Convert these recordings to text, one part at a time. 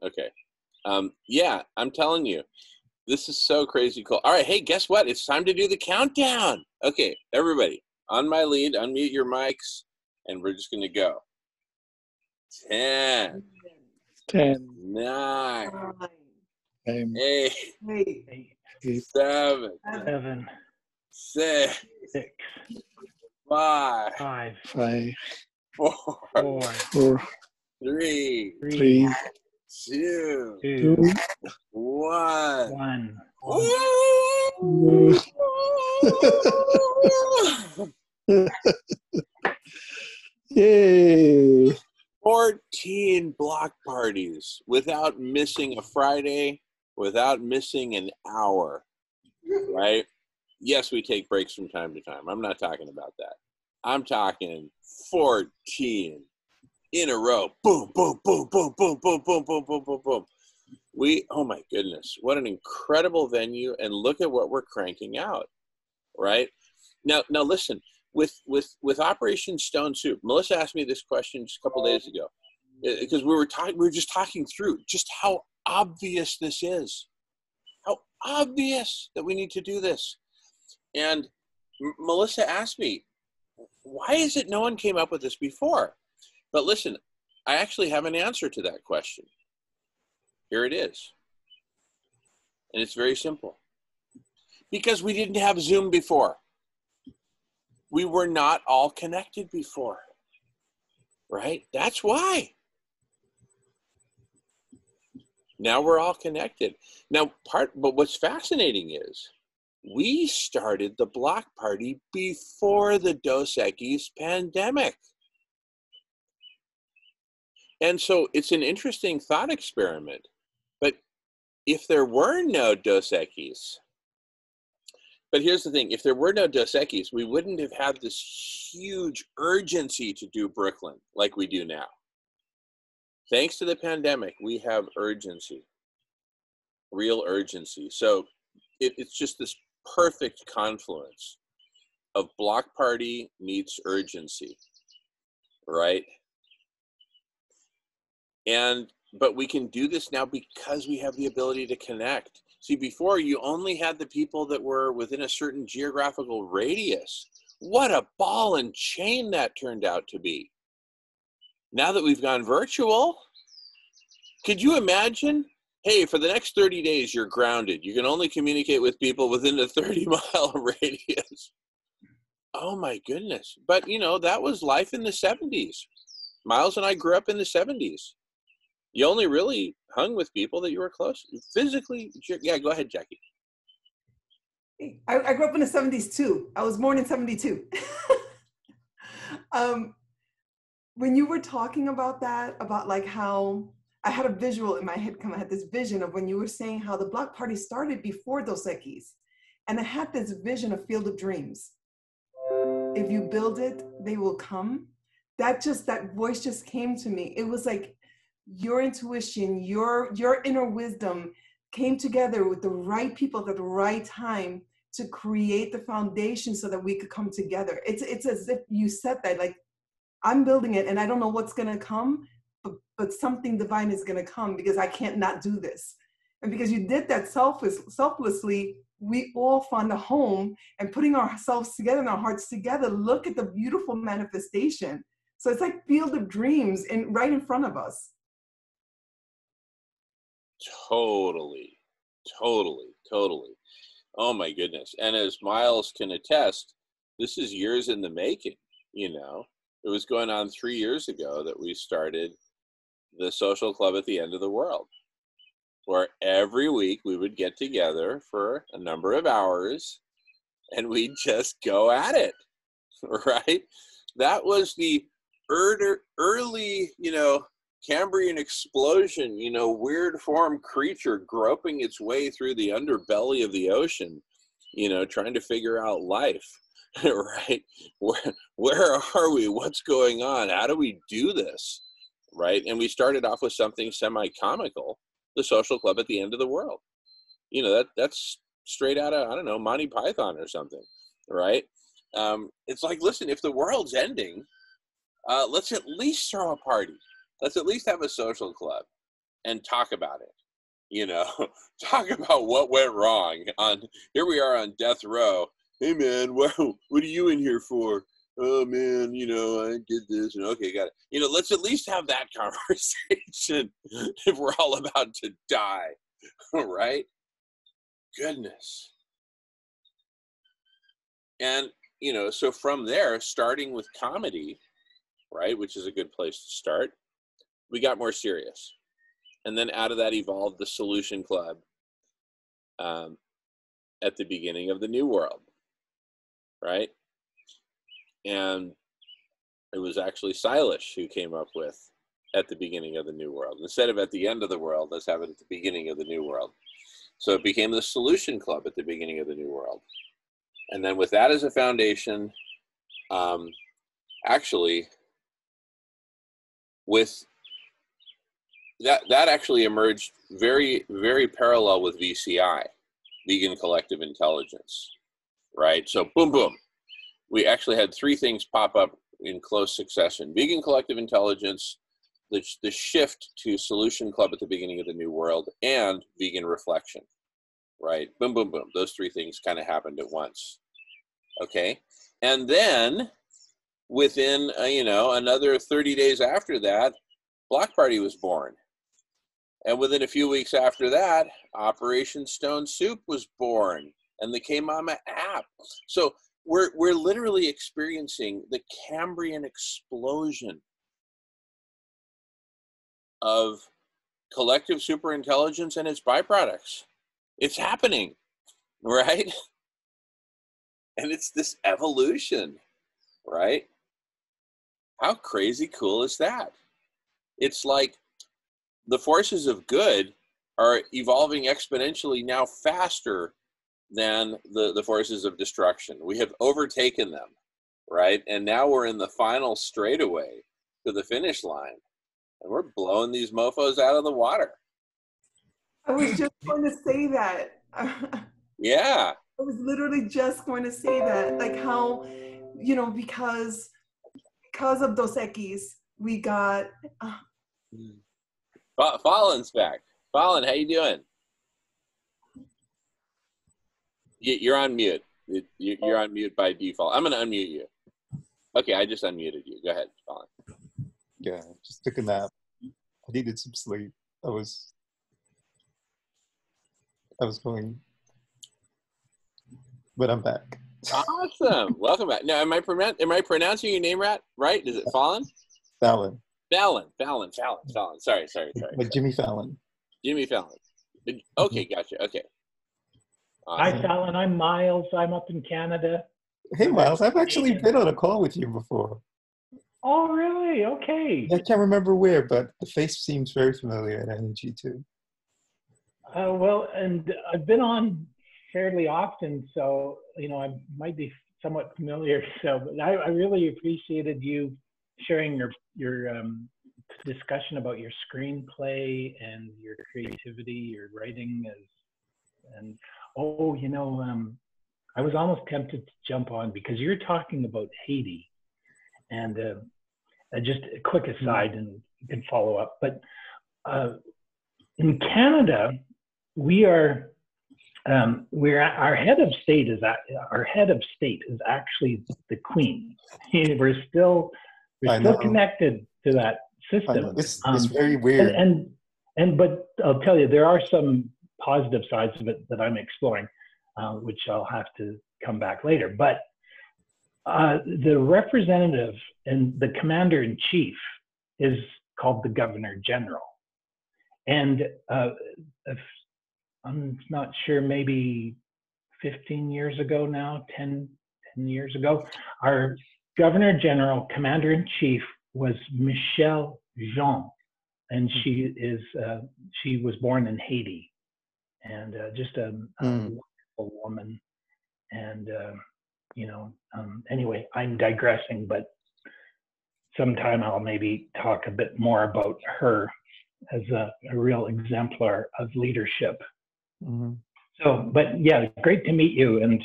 Okay. Yeah, I'm telling you, this is so crazy cool. All right. Hey, guess what? It's time to do the countdown. Okay, everybody, on my lead, unmute your mics, and we're just going to go. 10, 9, 8, 7, 6, 5, 4, 3, 2, 1. Yay! 14 block parties without missing a Friday, without missing an hour, right? Yes, we take breaks from time to time. I'm not talking about that. I'm talking 14 in a row. Boom, boom, boom, boom, boom, boom, boom, boom, boom, boom, boom. Oh my goodness, what an incredible venue, and look at what we're cranking out, right? Now listen, with Operation Stone Soup, Melissa asked me this question just a couple days ago, because we were just talking through just how obvious this is, how obvious that we need to do this. And Melissa asked me, why is it no one came up with this before? But listen, I actually have an answer to that question. Here it is. And it's very simple. Because we didn't have Zoom before. We were not all connected before. Right? That's why. Now we're all connected. But what's fascinating is we started the block party before the Dos Equis pandemic. And so it's an interesting thought experiment. But if there were no Dos Equis, but here's the thing, if there were no Dos Equis, we wouldn't have had this huge urgency to do Brooklyn like we do now. Thanks to the pandemic, we have urgency, real urgency. So it's just this perfect confluence of block party meets urgency, right? But we can do this now because we have the ability to connect. See, before you only had the people that were within a certain geographical radius. What a ball and chain that turned out to be. Now that we've gone virtual, could you imagine? Hey, for the next 30 days, you're grounded. You can only communicate with people within a 30-mile radius. Oh my goodness. But that was life in the 70s. Miles and I grew up in the 70s. You only really hung with people that you were close physically. Yeah, go ahead, Jackie. I grew up in the 70s too. I was born in 72. When you were talking about that, about like how I had a visual in my head I had this vision of when you were saying how the block party started before Dos Equis. And I had this vision of Field of Dreams. If you build it, they will come. That voice just came to me. It was like, your intuition, your inner wisdom came together with the right people at the right time to create the foundation so that we could come together. It's as if you said that, like, I'm building it and I don't know what's gonna come, but something divine is gonna come because I can't not do this. And because you did that selflessly, we all found a home, and putting ourselves together and our hearts together, look at the beautiful manifestation. So it's like Field of Dreams right in front of us. Totally. Oh my goodness. And as Miles can attest, this is years in the making. It was going on 3 years ago that we started the social club at the end of the world, where every week we would get together for a number of hours and we'd just go at it, right? That was the early, Cambrian explosion, weird form creature groping its way through the underbelly of the ocean, trying to figure out life, right? Where are we? What's going on? How do we do this, right? And we started off with something semi-comical, the social club at the end of the world. That's straight out of, I don't know, Monty Python or something, right? It's like, listen, if the world's ending, let's at least throw a party. Let's at least have a social club. and talk about it. You know, talk about what went wrong. Here we are on death row. Hey man, what are you in here for? Oh man, you know, I did this, and okay, got it. You know, let's at least have that conversation if we're all about to die, right? Goodness. And, you know, so from there, starting with comedy, right, which is a good place to start, we got more serious. And then out of that evolved the Solution Club at the beginning of the New World, right? And it was actually Silas who came up with at the beginning of the New World. Instead of at the end of the world, let's have it at the beginning of the New World. So it became the Solution Club at the beginning of the New World. And then with that as a foundation, actually, with that actually emerged very, very parallel with VCI, Vegan Collective Intelligence, right? So boom, boom. We actually had three things pop up in close succession. Vegan Collective Intelligence, the shift to Solution Club at the beginning of the New World, and Vegan Reflection, right? Boom, boom, boom. Those three things kind of happened at once, okay? And then within, you know, another 30 days after that, Block Party was born. And within a few weeks after that, Operation Stone Soup was born, and the K-Mama app. So we're literally experiencing the Cambrian explosion of collective superintelligence and its byproducts. It's happening, right? And it's this evolution, right? How crazy cool is that? It's like the forces of good are evolving exponentially now faster than the forces of destruction. We have overtaken them, right? And now we're in the final straightaway to the finish line. And we're blowing these mofos out of the water. I was just going to say that. Yeah. I was literally just going to say that, like how, you know, because of Dos Equis, we got... Phalan's back. Phalan, how you doing? You're on mute. You're on mute by default. I'm going to unmute you. Okay, I just unmuted you. Go ahead, Phalan. Yeah, just took a nap. I needed some sleep. I was going, but I'm back. Awesome. Welcome back. Now, am I pronouncing your name right? Is it Phalan? Fallon. Fallon. Sorry. Like Jimmy Fallon. Jimmy Fallon. Okay, gotcha. Okay. Hi, Phalan. I'm Miles. I'm up in Canada. Hey, Miles. I've actually been on a call with you before. Oh, really? Okay. I can't remember where, but the face seems very familiar at NEG too. Well, and I've been on fairly often, so, you know, I might be somewhat familiar. So but I really appreciated you sharing your discussion about your screenplay and your creativity, your writing, and oh, you know, I was almost tempted to jump on because you're talking about Haiti, and just a quick aside, and you can follow up. But in Canada, we're our head of state is actually the Queen. We're still connected to that system. It's very weird. But I'll tell you, there are some positive sides of it that I'm exploring, which I'll have to come back later. But the representative and the commander-in-chief is called the Governor-General. And if, I'm not sure, maybe 15 years ago now, 10 years ago, our Governor-General, Commander-in-Chief was Michelle Jean, and she was born in Haiti, and just a wonderful woman. And you know, anyway, I'm digressing, but sometime I'll maybe talk a bit more about her as a real exemplar of leadership. Mm-hmm. So, but yeah, great to meet you. And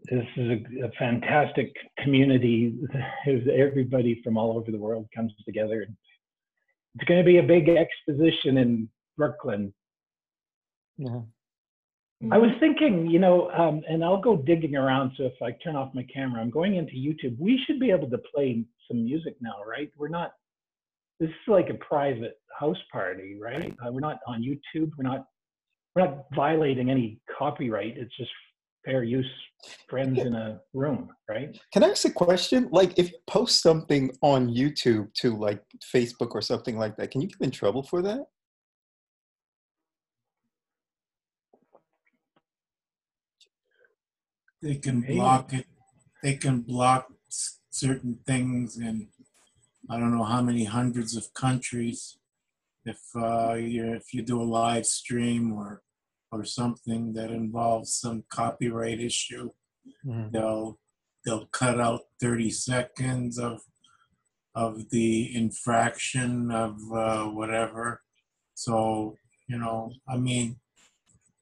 this is a fantastic community. Everybody from all over the world comes together. It's going to be a big exposition in Brooklyn. Yeah. I was thinking, you know, and I'll go digging around. So if I turn off my camera, I'm going into YouTube. We should be able to play some music now, right? We're not, this is like a private house party, right? We're not on YouTube. We're not violating any copyright. It's just fair use, friends in a room, right? Can I ask a question? Like, if you post something on YouTube to like Facebook or something like that, can you get in trouble for that? They can block it. They can block certain things in I don't know how many hundreds of countries. If you do a live stream or something that involves some copyright issue, they'll cut out 30 seconds of the infraction of whatever. So, you know, I mean,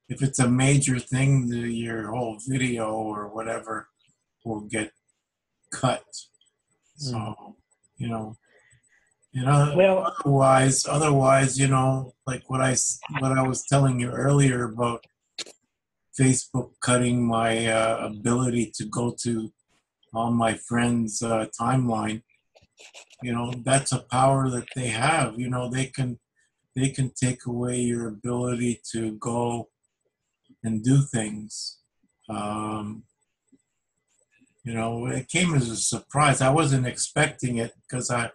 if it's a major thing, your whole video or whatever will get cut. So, you know, Well, otherwise, you know, like what I was telling you earlier about Facebook cutting my ability to go to all my friends' timeline. You know, that's a power that they have. You know, they can take away your ability to go and do things. You know, it came as a surprise. I wasn't expecting it because I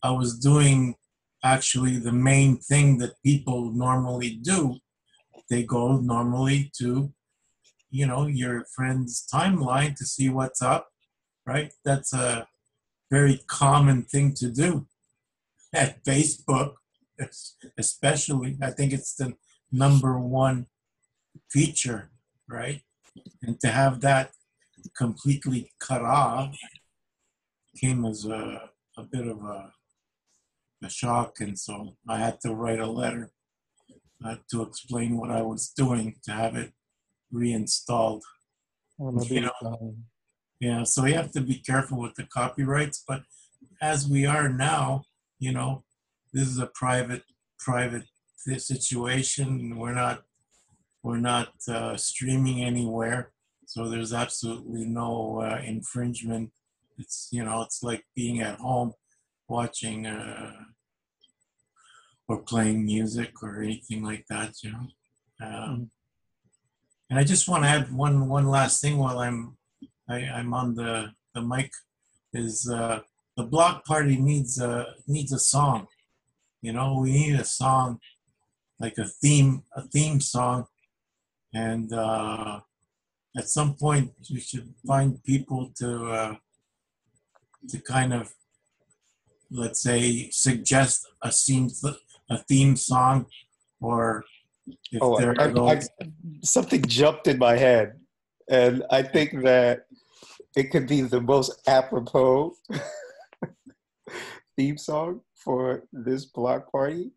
was doing actually the main thing that people normally do. They go normally to, you know, your friend's timeline to see what's up, right? That's a very common thing to do at Facebook, especially. I think it's the #1 feature, right? And to have that completely cut off came as a bit of a shock, and so I had to write a letter to explain what I was doing to have it reinstalled. You know, yeah. So you have to be careful with the copyrights, but as we are now, you know, this is a private situation. We're not streaming anywhere, so there's absolutely no infringement. It's, you know, it's like being at home watching or playing music or anything like that, you know. And I just want to add one last thing while I'm on the mic is the block party needs a song. You know, we need a song, like a theme song, and at some point we should find people to kind of, let's say, suggest a theme song, or if something jumped in my head, and I think that it could be the most apropos theme song for this block party.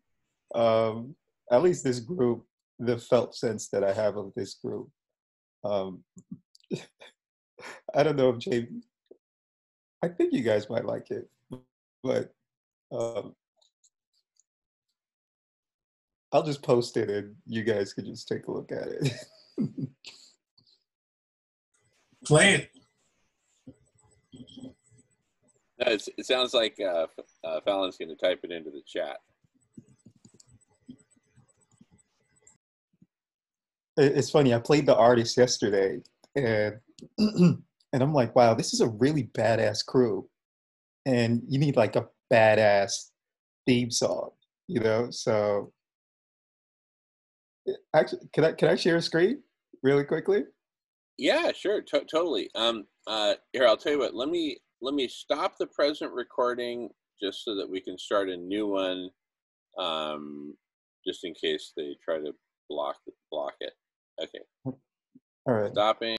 At least this group, the felt sense that I have of this group. I don't know if Jamie, I think you guys might like it, but I'll just post it and you guys can just take a look at it. Play it. It sounds like Phalan's going to type it into the chat. It's funny, I played the artist yesterday, and and I'm like, wow, this is a really badass crew. And you need like a badass theme song, you know? So actually, can I share a screen really quickly? Yeah, sure, totally. Here, I'll tell you what. Let me stop the present recording just so that we can start a new one, just in case they try to block it. Okay. All right. Stopping.